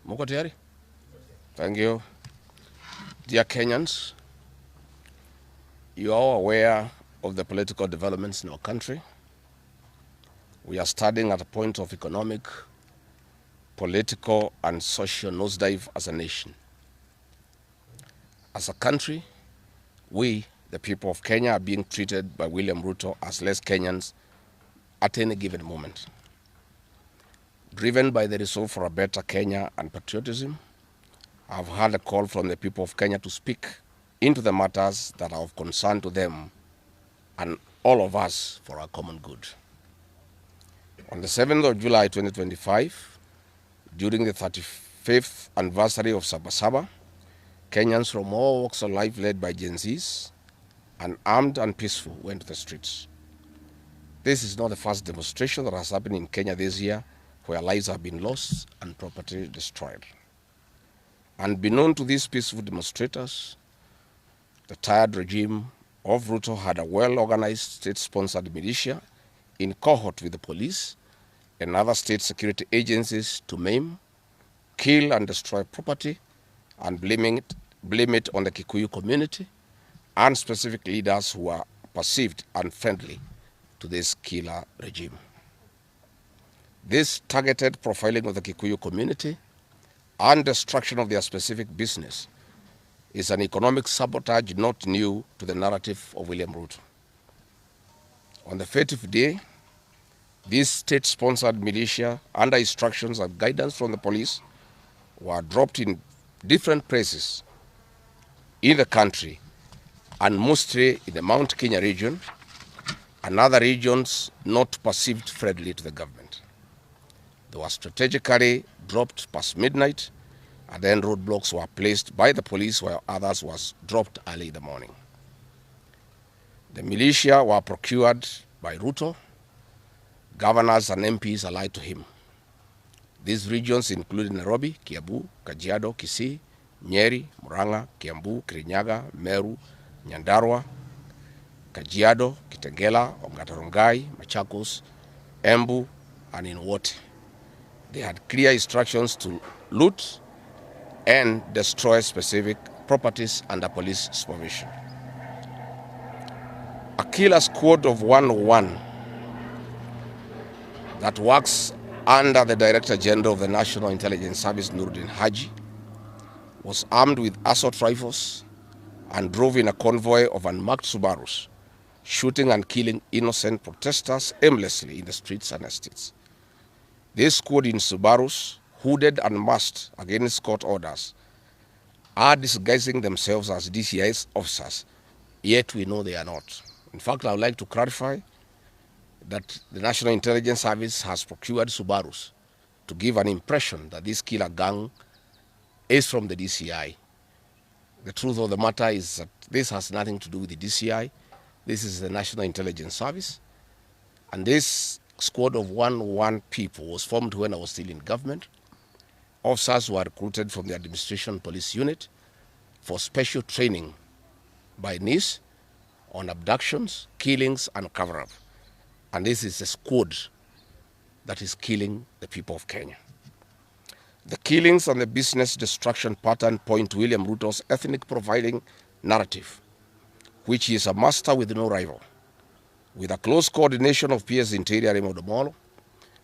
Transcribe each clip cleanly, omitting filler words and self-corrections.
Moko tayari? Thank you. Dear Kenyans, you are all aware of the political developments in our country. We are standing at a point of economic, political, and social nosedive as a nation. As a country, we, the people of Kenya, are being treated by William Ruto as less Kenyans at any given moment. Driven by the resolve for a better Kenya and patriotism, I've had a call from the people of Kenya to speak into the matters that are of concern to them and all of us for our common good. On the 7th of July 2025, during the 35th anniversary of Sabasaba, Kenyans from all walks of life led by Gen Zs, unarmed and peaceful, went to the streets. This is not the first demonstration that has happened in Kenya this year where lives have been lost and property destroyed. Unbeknown to these peaceful demonstrators, the tired regime of Ruto had a well-organized state-sponsored militia in cohort with the police and other state security agencies to maim, kill and destroy property and blame it on the Kikuyu community and specific leaders who are perceived unfriendly to this killer regime. This targeted profiling of the Kikuyu community and destruction of their specific business is an economic sabotage not new to the narrative of William Ruto. On the 30th day, this state-sponsored militia, under instructions and guidance from the police, were dropped in different places in the country, and mostly in the Mount Kenya region and other regions not perceived friendly to the government. They were strategically dropped past midnight, and then roadblocks were placed by the police while others was dropped early in the morning. The militia were procured by Ruto. Governors and MPs allied to him. These regions included Nairobi, Kiambu, Kajiado, Kisii, Nyeri, Murang'a, Kiambu, Kirinyaga, Meru, Nyandarua, Kajiado, Kitengela, Ongata-Rongai, Machakos, Embu, and in Wote. They had clear instructions to loot and destroy specific properties under police supervision. A killer squad of 101 that works under the Director General of the National Intelligence Service, Nuruddin Haji, was armed with assault rifles and drove in a convoy of unmarked Subarus, shooting and killing innocent protesters aimlessly in the streets and estates. This squad in Subarus, hooded and masked against court orders, are disguising themselves as DCI's officers, yet we know they are not. In fact, I would like to clarify that the National Intelligence Service has procured Subarus to give an impression that this killer gang is from the DCI. The truth of the matter is that this has nothing to do with the DCI. This is the National Intelligence Service. And this squad of 101 people was formed when I was still in government. Officers were recruited from the Administration Police Unit for special training by NIS on abductions, killings, and cover-up. And this is a squad that is killing the people of Kenya. The killings and the business destruction pattern point to William Ruto's ethnic profiling narrative, which is a master with no rival. With a close coordination of PS Interior Raymond Omolo,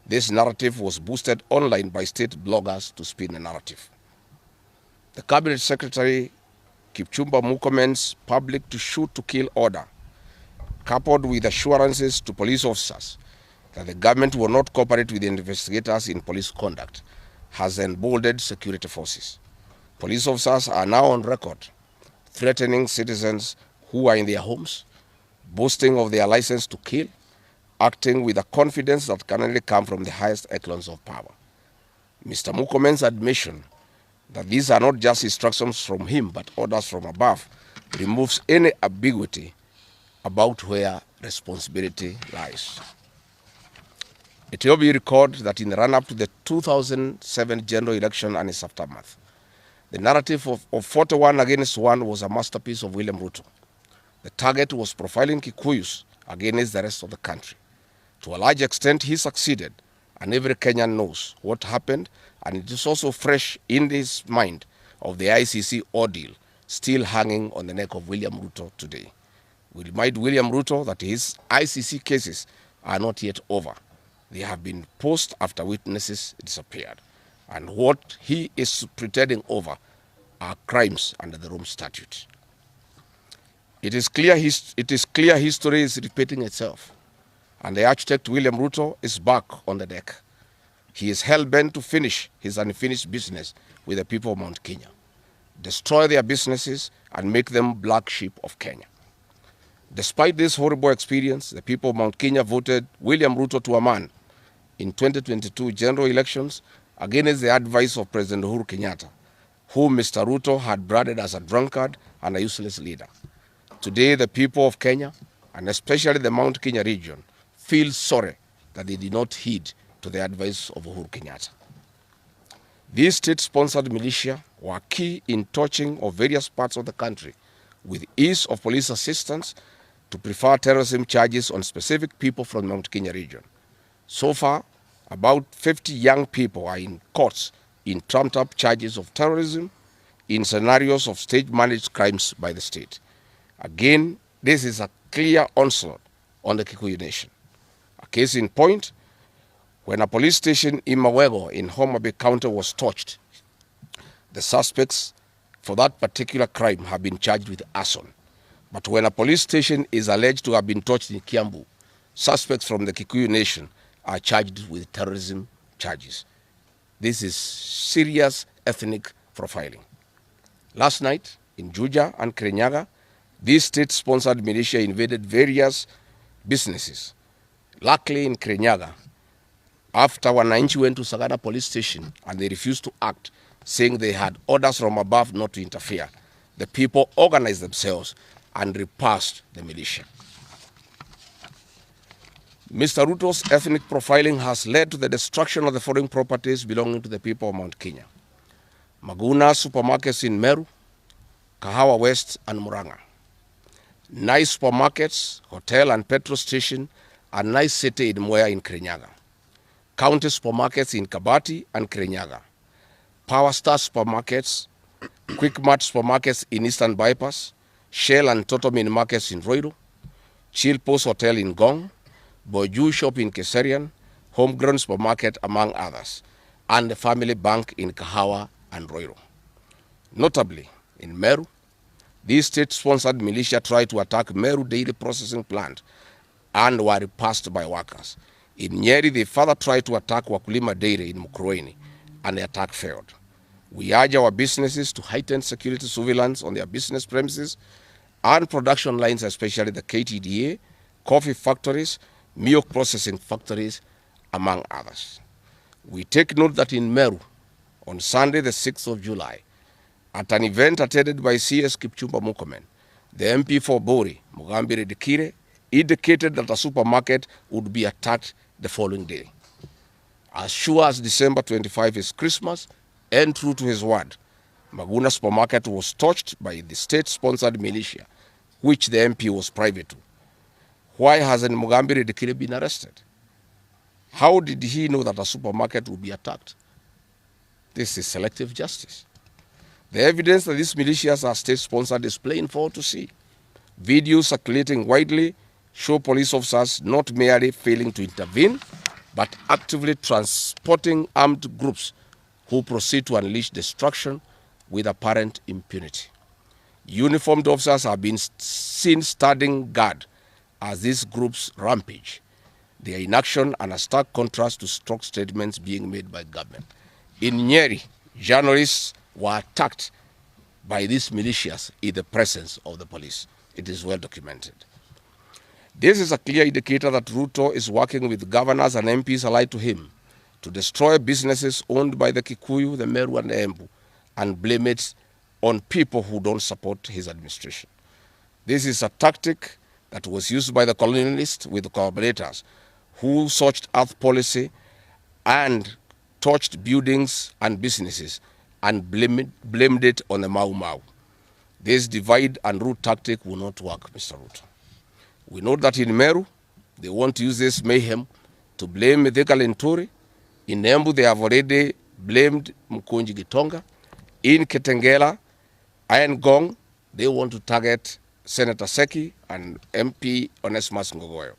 this narrative was boosted online by state bloggers to spin the narrative. The Cabinet Secretary Kipchumba Murkomen's public to shoot to kill order, coupled with assurances to police officers that the government will not cooperate with the investigators in police conduct, has emboldened security forces. Police officers are now on record threatening citizens who are in their homes, boasting of their license to kill, acting with a confidence that can only come from the highest echelons of power. Mr. Murkomen's admission that these are not just instructions from him but orders from above removes any ambiguity about where responsibility lies. It will be recalled that in the run-up to the 2007 general election and its aftermath, the narrative of 41 against 1 was a masterpiece of William Ruto. The target was profiling Kikuyus against the rest of the country. To a large extent, he succeeded, and every Kenyan knows what happened, and it is also fresh in his mind of the ICC ordeal still hanging on the neck of William Ruto today. We remind William Ruto that his ICC cases are not yet over. They have been posed after witnesses disappeared. And what he is pretending over are crimes under the Rome Statute. It is clear history is repeating itself. And the architect William Ruto is back on the deck. He is hell-bent to finish his unfinished business with the people of Mount Kenya, destroy their businesses and make them black sheep of Kenya. Despite this horrible experience, the people of Mount Kenya voted William Ruto to a man in 2022 general elections against the advice of President Uhuru Kenyatta, whom Mr. Ruto had branded as a drunkard and a useless leader. Today, the people of Kenya, and especially the Mount Kenya region, feel sorry that they did not heed to the advice of Uhuru Kenyatta. These state-sponsored militia were key in touching of various parts of the country with ease of police assistance to prefer terrorism charges on specific people from the Mount Kenya region. So far, about 50 young people are in courts in trumped-up charges of terrorism in scenarios of state-managed crimes by the state. Again, this is a clear onslaught on the Kikuyu nation. A case in point, when a police station in Mawego in Homa Bay County was torched, the suspects for that particular crime have been charged with arson. But when a police station is alleged to have been torched in Kiambu, suspects from the Kikuyu nation are charged with terrorism charges. This is serious ethnic profiling. Last night, in Juja and Kirinyaga, these state-sponsored militia invaded various businesses. Luckily, in Kirinyaga, after Wananchi went to Sagada police station and they refused to act, saying they had orders from above not to interfere, the people organized themselves and repulsed the militia. Mr. Ruto's ethnic profiling has led to the destruction of the foreign properties belonging to the people of Mount Kenya. Maguna supermarkets in Meru, Kahawa West and Muranga. Nice supermarkets, hotel and petrol station, and nice city in Mwea in Kirinyaga. County supermarkets in Kabati and Kirinyaga. Power Star supermarkets, Quickmart supermarkets in Eastern Bypass, Shell and Total Mini markets in Roiro, Chill Post Hotel in Gong, Boju Shop in Keserian, Homegrown Supermarket, among others, and the Family Bank in Kahawa and Roiro. Notably, in Meru, these state-sponsored militia tried to attack Meru Dairy Processing Plant and were repulsed by workers. In Nyeri, they further tried to attack Wakulima Dairy in Mukurweini, and the attack failed. We urge our businesses to heighten security surveillance on their business premises and production lines, especially the KTDA, coffee factories, milk processing factories, among others. We take note that in Meru, on Sunday the 6th of July, at an event attended by CS Kipchumba Murkomen, the MP for Bori, Mugambire Dikire, indicated that a supermarket would be attacked the following day. As sure as December 25 is Christmas, and true to his word, Maguna supermarket was torched by the state-sponsored militia, which the MP was private to. Why hasn't Mugambire Dikire been arrested? How did he know that a supermarket would be attacked? This is selective justice. The evidence that these militias are state-sponsored is plain for all to see. Videos circulating widely show police officers not merely failing to intervene, but actively transporting armed groups who proceed to unleash destruction with apparent impunity. Uniformed officers have been seen standing guard as these groups rampage. They are in action and a stark contrast to strong statements being made by government. In Nyeri, journalists were attacked by these militias in the presence of the police. It is well documented. This is a clear indicator that Ruto is working with governors and MPs allied to him to destroy businesses owned by the Kikuyu, the Meru, and the Embu, and blame it on people who don't support his administration. This is a tactic that was used by the colonialists with collaborators who searched earth policy and torched buildings and businesses and blamed it on the Mau Mau. This divide and rule tactic will not work, Mr. Ruto. We know that in Meru, they want to use this mayhem to blame Mithika Linturi In Embu, they have already blamed Mkunji Gitonga. In Kitengela, Iron Gong, they want to target Senator Seki and MP Onesmus Ngogoyo.